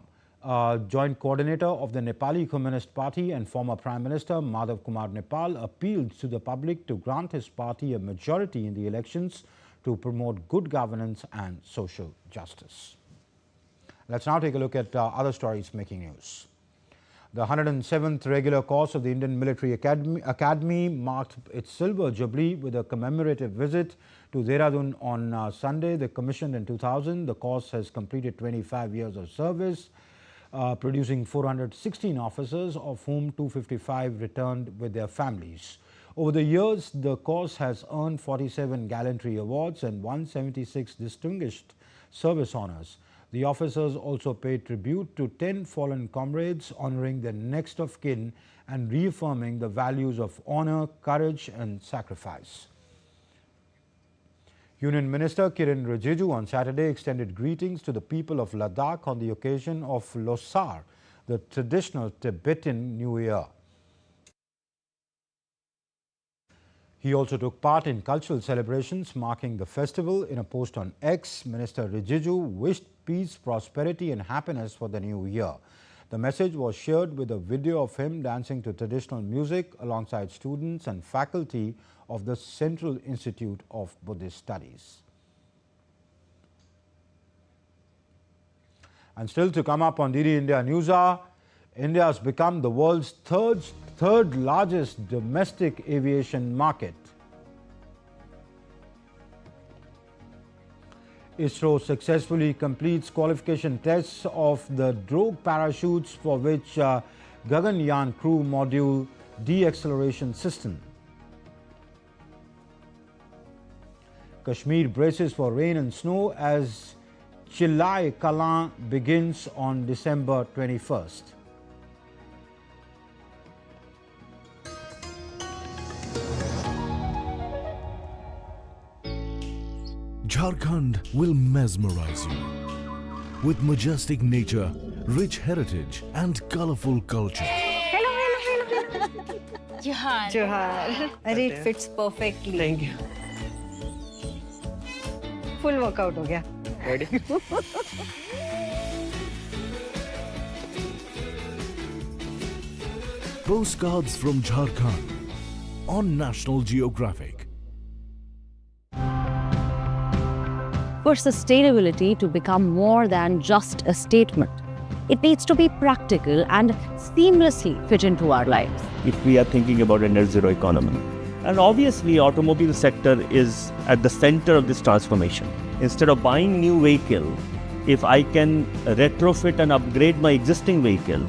[SPEAKER 1] Joint coordinator of the Nepali Communist Party and former Prime Minister Madhav Kumar Nepal appealed to the public to grant his party a majority in the elections to promote good governance and social justice. Let's now take a look at other stories making news. The 107th regular course of the Indian Military Academy marked its silver jubilee with a commemorative visit to Dehradun on Sunday. The commissioned in 2000, the course has completed 25 years of service, producing 416 officers, of whom 255 returned with their families. Over the years, the course has earned 47 gallantry awards and 176 distinguished service honors. The officers also paid tribute to 10 fallen comrades, honoring their next of kin and reaffirming the values of honor, courage and sacrifice. Union Minister Kiren Rijiju on Saturday extended greetings to the people of Ladakh on the occasion of Losar, the traditional Tibetan New Year. He also took part in cultural celebrations marking the festival. In a post on X, Minister Rijiju wished peace, prosperity and happiness for the new year. The message was shared with a video of him dancing to traditional music alongside students and faculty of the Central Institute of Buddhist Studies. And still to come up on DD India Newshour, India has become the world's third largest domestic aviation market. ISRO successfully completes qualification tests of the drogue parachutes for which Gaganyaan crew module deacceleration system. Kashmir braces for rain and snow as Chilai Kalan begins on December 21st.
[SPEAKER 19] Jharkhand will mesmerize you with majestic nature, rich heritage and colorful culture.
[SPEAKER 20] Hello. Johar. It fits perfectly.
[SPEAKER 21] Thank you.
[SPEAKER 20] Full workout ho gaya.
[SPEAKER 21] Ready?
[SPEAKER 19] Postcards from Jharkhand on National Geographic.
[SPEAKER 6] For sustainability to become more than just a statement, it needs to be practical and seamlessly fit into our lives.
[SPEAKER 7] If we are thinking about a net zero economy, and obviously automobile sector is at the center of this transformation. Instead of buying new vehicle, if I can retrofit and upgrade my existing vehicle,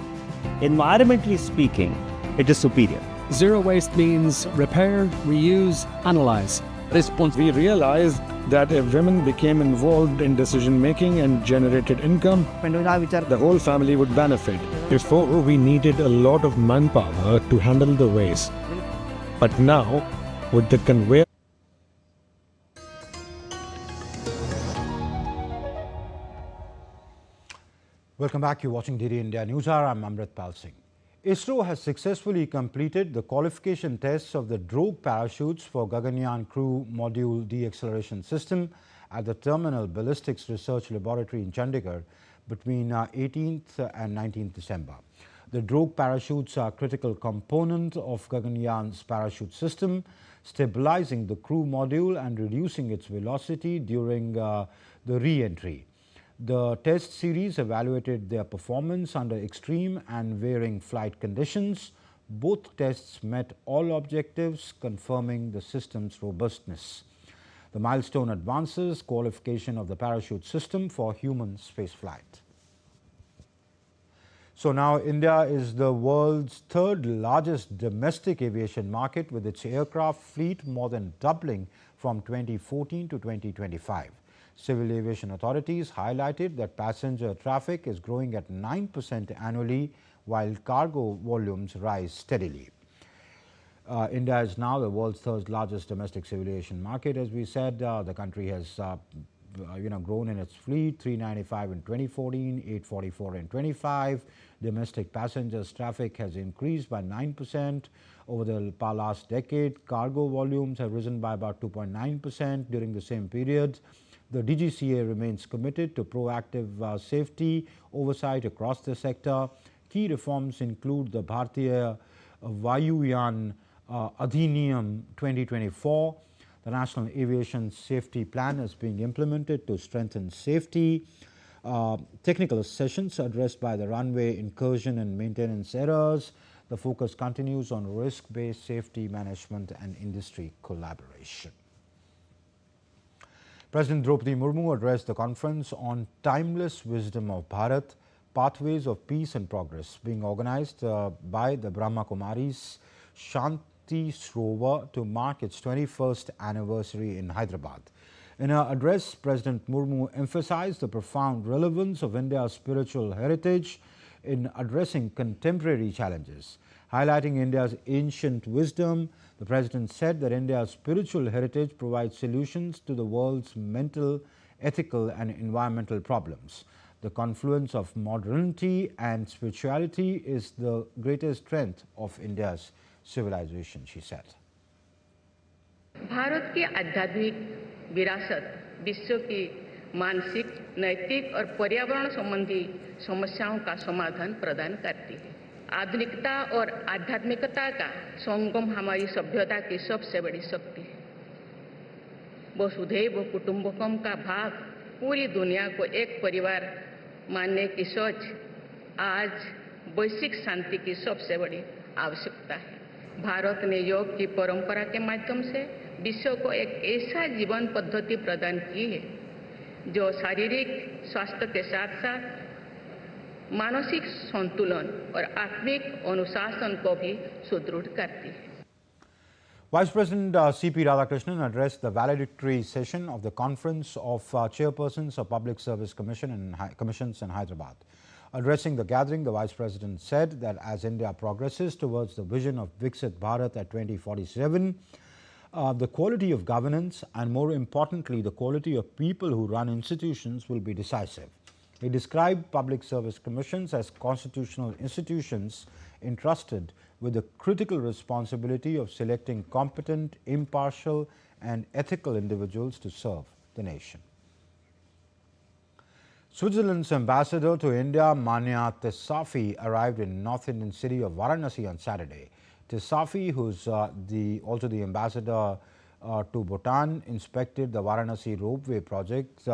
[SPEAKER 7] environmentally speaking, it is superior.
[SPEAKER 8] Zero waste means repair, reuse, analyze.
[SPEAKER 9] We realized that if women became involved in decision making and generated income, the whole family would benefit. Before, we needed a lot of manpower to handle the waste. But now, with the conveyor,
[SPEAKER 1] Welcome back. You're watching DD India Newshour. I'm Amrit Pal Singh. ISRO has successfully completed the qualification tests of the drogue parachutes for Gaganyaan crew module deacceleration system at the Terminal Ballistics Research Laboratory in Chandigarh between 18th and 19th December. The drogue parachutes are a critical component of Gaganyaan's parachute system, stabilizing the crew module and reducing its velocity during the re-entry. The test series evaluated their performance under extreme and varying flight conditions. Both tests met all objectives, confirming the system's robustness. The milestone advances qualification of the parachute system for human spaceflight. So now India is the world's third largest domestic aviation market, with its aircraft fleet more than doubling from 2014 to 2025. Civil aviation authorities highlighted that passenger traffic is growing at 9% annually, while cargo volumes rise steadily. India is now the world's third largest domestic civil aviation market. As we said, the country has grown in its fleet, 395 in 2014, 844 in 25. Domestic passengers traffic has increased by 9% over the last decade. Cargo volumes have risen by about 2.9% during the same period. The DGCA remains committed to proactive safety oversight across the sector. Key reforms include the Bharatiya Vayuyan Adhiniyam 2024. The National Aviation Safety Plan is being implemented to strengthen safety. Technical sessions addressed by the runway incursion and maintenance errors. The focus continues on risk-based safety management and industry collaboration. President Draupadi Murmu addressed the conference on Timeless Wisdom of Bharat, Pathways of Peace and Progress, being organized by the Brahma Kumaris Shanti Srovar to mark its 21st anniversary in Hyderabad. In her address, President Murmu emphasized the profound relevance of India's spiritual heritage in addressing contemporary challenges. Highlighting India's ancient wisdom, the President said that India's spiritual heritage provides solutions to the world's mental, ethical and environmental problems. The confluence of modernity and spirituality is the greatest strength of India's civilization, she said.
[SPEAKER 21] Bharat की आध्यात्मिक विरासत विश्व की मानसिक, नैतिक और पर्यावरण संबंधी समस्याओं का समाधान प्रदान करती है। आधुनिकता और आध्यात्मिकता का संगम हमारी सभ्यता की सबसे बड़ी शक्ति है। वसुधैव कुटुंबकम का भाव पूरी दुनिया को एक परिवार मानने की सोच आज वैश्विक शांति की सबसे बड़ी आवश्यकता है। भारत ने योग की परंपरा के माध्यम से विश्व को एक ऐसा जीवन पद्धति प्रदान की है जो शारीरिक स्वास्थ्य के साथ साथ मानसिक संतुलन और आत्मिक अनुशासन को भी सुदृढ़ करती है।
[SPEAKER 1] Vice President C.P. Radhakrishnan addressed the valedictory session of the Conference of Chairpersons of Public Service Commissions in Hyderabad. Addressing the gathering, the Vice President said that as India progresses towards the vision of Viksit Bharat at 2047, the quality of governance and, more importantly, the quality of people who run institutions will be decisive. He described public service commissions as constitutional institutions entrusted with the critical responsibility of selecting competent, impartial and ethical individuals to serve the nation. Switzerland's ambassador to India, Manya Tesafi, arrived in North Indian city of Varanasi on Saturday. Tesafi, who's also the ambassador to Bhutan, inspected the Varanasi ropeway project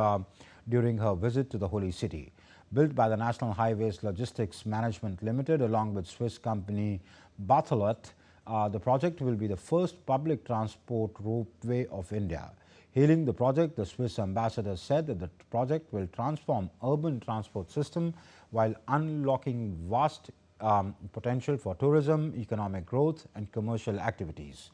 [SPEAKER 1] during her visit to the holy city. Built by the National Highways Logistics Management Limited along with Swiss company Barthelot, the project will be the first public transport ropeway of India. Hailing the project, the Swiss ambassador said that the project will transform urban transport system while unlocking vast potential for tourism, economic growth and commercial activities.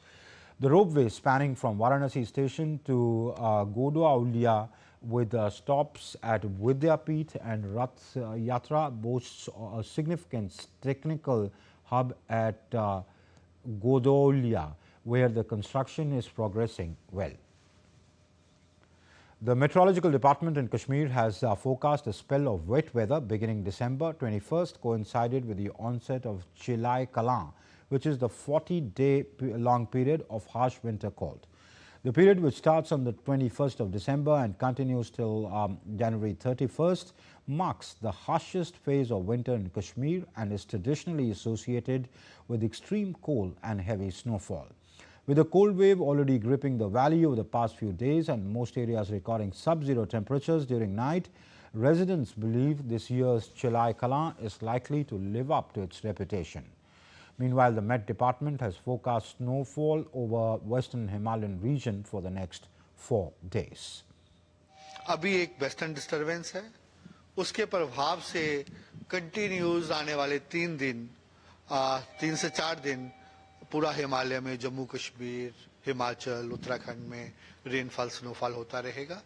[SPEAKER 1] The ropeway spanning from Varanasi station to Guwahati with stops at Vidyapith and Rath Yatra boasts a significant technical hub at Guwahati, where the construction is progressing well. The Meteorological Department in Kashmir has forecast a spell of wet weather beginning December 21st, coincided with the onset of Chilai Kalan, which is the 40-day long period of harsh winter cold. The period, which starts on the 21st of December and continues till January 31st, marks the harshest phase of winter in Kashmir and is traditionally associated with extreme cold and heavy snowfall. With the cold wave already gripping the valley over the past few days and most areas recording sub-zero temperatures during night, residents believe this year's Chilai Kalan is likely to live up to its reputation. Meanwhile, the Met Department has forecast snowfall over western Himalayan region for the next 4 days.
[SPEAKER 22] अभी एक western disturbance है, उसके प्रभाव से continues आने वाले 3 से 4 दिन पूरा हिमालय में, जम्मू कश्मीर, हिमाचल, उत्तराखंड में रेनफॉल, स्नोफॉल होता रहेगा।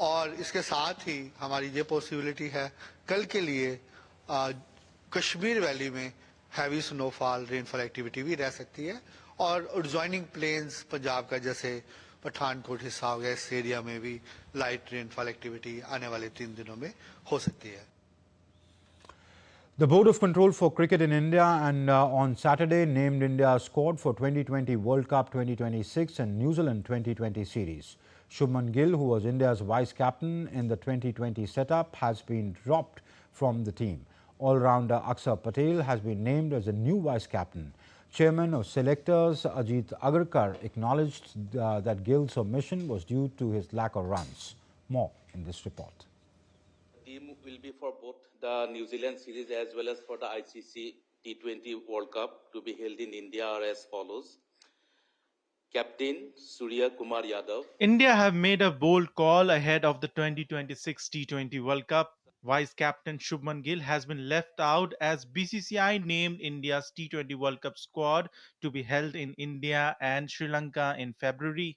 [SPEAKER 22] और इसके साथ ही हमारी ये पॉसिबिलिटी है कल के लिए कश्मीर वैली में हैवी स्नोफॉल, रेनफॉल एक्टिविटी भी रह सकती है और एडजॉइनिंग प्लेन्स पंजाब का जैसे पठानकोट हिस्सा हो गया, इस एरिया में भी लाइट रेनफॉल एक्टिविटी आने वाले 3 दिनों में हो सकती है.
[SPEAKER 1] The Board of Control for Cricket in India and on Saturday named India's squad for 2020 World Cup 2026 and New Zealand 2020 series. Shubman Gill, who was India's vice-captain in the 2020 setup, has been dropped from the team. All-rounder Axar has been named as the new vice-captain. Chairman of selectors Ajit Agarkar acknowledged that Gill's omission was due to his lack of runs. More in this report.
[SPEAKER 2] The team will be for both the New Zealand series as well as for the ICC T20 World Cup to be held in India are as follows. Captain Surya Kumar Yadav.
[SPEAKER 4] India have made a bold call ahead of the 2026 T20 World Cup. Vice-captain Shubman Gill has been left out as BCCI named India's T20 World Cup squad to be held in India and Sri Lanka in February.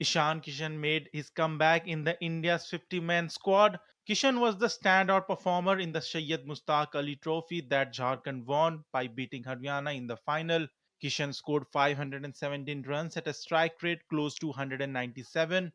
[SPEAKER 4] Ishan Kishan made his comeback in the India's 50-man squad. Kishan was the standout performer in the Syed Mushtaq Ali Trophy that Jharkhand won by beating Haryana in the final. Kishan scored 517 runs at a strike rate close to 197.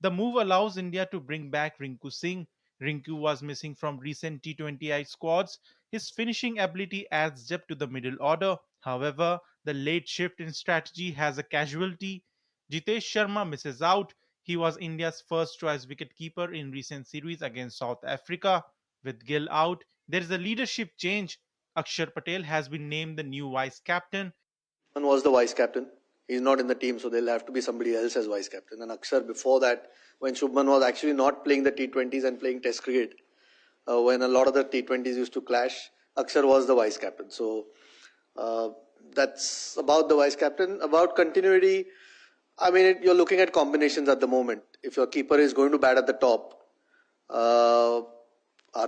[SPEAKER 4] The move allows India to bring back Rinku Singh. Rinku was missing from recent T20I squads. His finishing ability adds depth to the middle order. However, the late shift in strategy has a casualty. Jitesh Sharma misses out. He was India's first choice wicketkeeper in recent series against South Africa. With Gill out, there is a leadership change. Axar Patel has been named the new vice-captain.
[SPEAKER 23] Shubman was the vice-captain. He's not in the team, so there'll have to be somebody else as vice-captain. And Axar, before that, when Shubman was actually not playing the T20s and playing Test cricket, when a lot of the T20s used to clash, Axar was the vice-captain. So that's about the vice-captain. About continuity, I mean, you're looking at combinations at the moment. If your keeper is going to bat at the top, our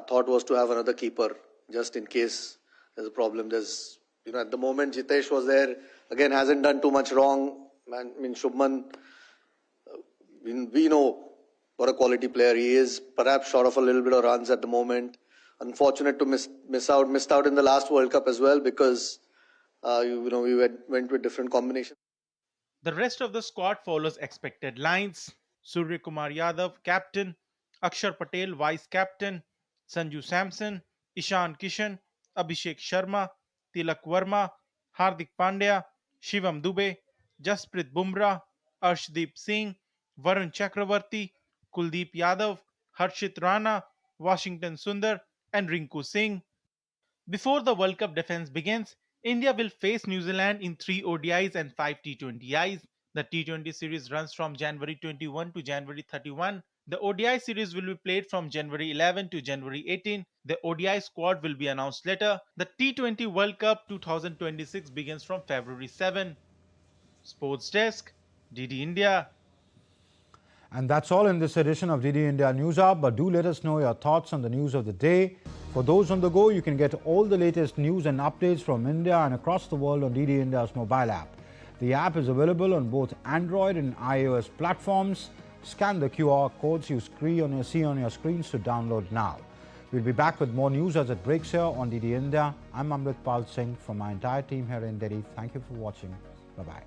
[SPEAKER 23] thought was to have another keeper just in case there's a problem. There's, at the moment Jitesh was there, again hasn't done too much wrong. I mean, Shubman, we know what a quality player he is. Perhaps short of a little bit of runs at the moment. Unfortunate to missed out in the last World Cup as well because we went with different combinations.
[SPEAKER 4] The rest of the squad follows expected lines. Surya Kumar Yadav, captain. Axar Patel, vice-captain. Sanju Samson, Ishan Kishan, Abhishek Sharma, Tilak Verma, Hardik Pandya, Shivam Dube, Jasprit Bumrah, Arshdeep Singh, Varun Chakravarti, Kuldeep Yadav, Harshit Rana, Washington Sundar, and Rinku Singh. Before the World Cup defense begins, India will face New Zealand in 3 ODIs and 5 T20Is. The T20 series runs from January 21 to January 31. The ODI series will be played from January 11 to January 18. The ODI squad will be announced later. The T20 World Cup 2026 begins from February 7. Sports Desk, DD India.
[SPEAKER 1] And that's all in this edition of DD India News Hour. But do let us know your thoughts on the news of the day. For those on the go, you can get all the latest news and updates from India and across the world on DD India's mobile app. The app is available on both Android and iOS platforms. Scan the QR codes you see on your screens to download now. We'll be back with more news as it breaks here on DD India. I'm Amrit Pal Singh from my entire team here in Delhi. Thank you for watching. Bye-bye.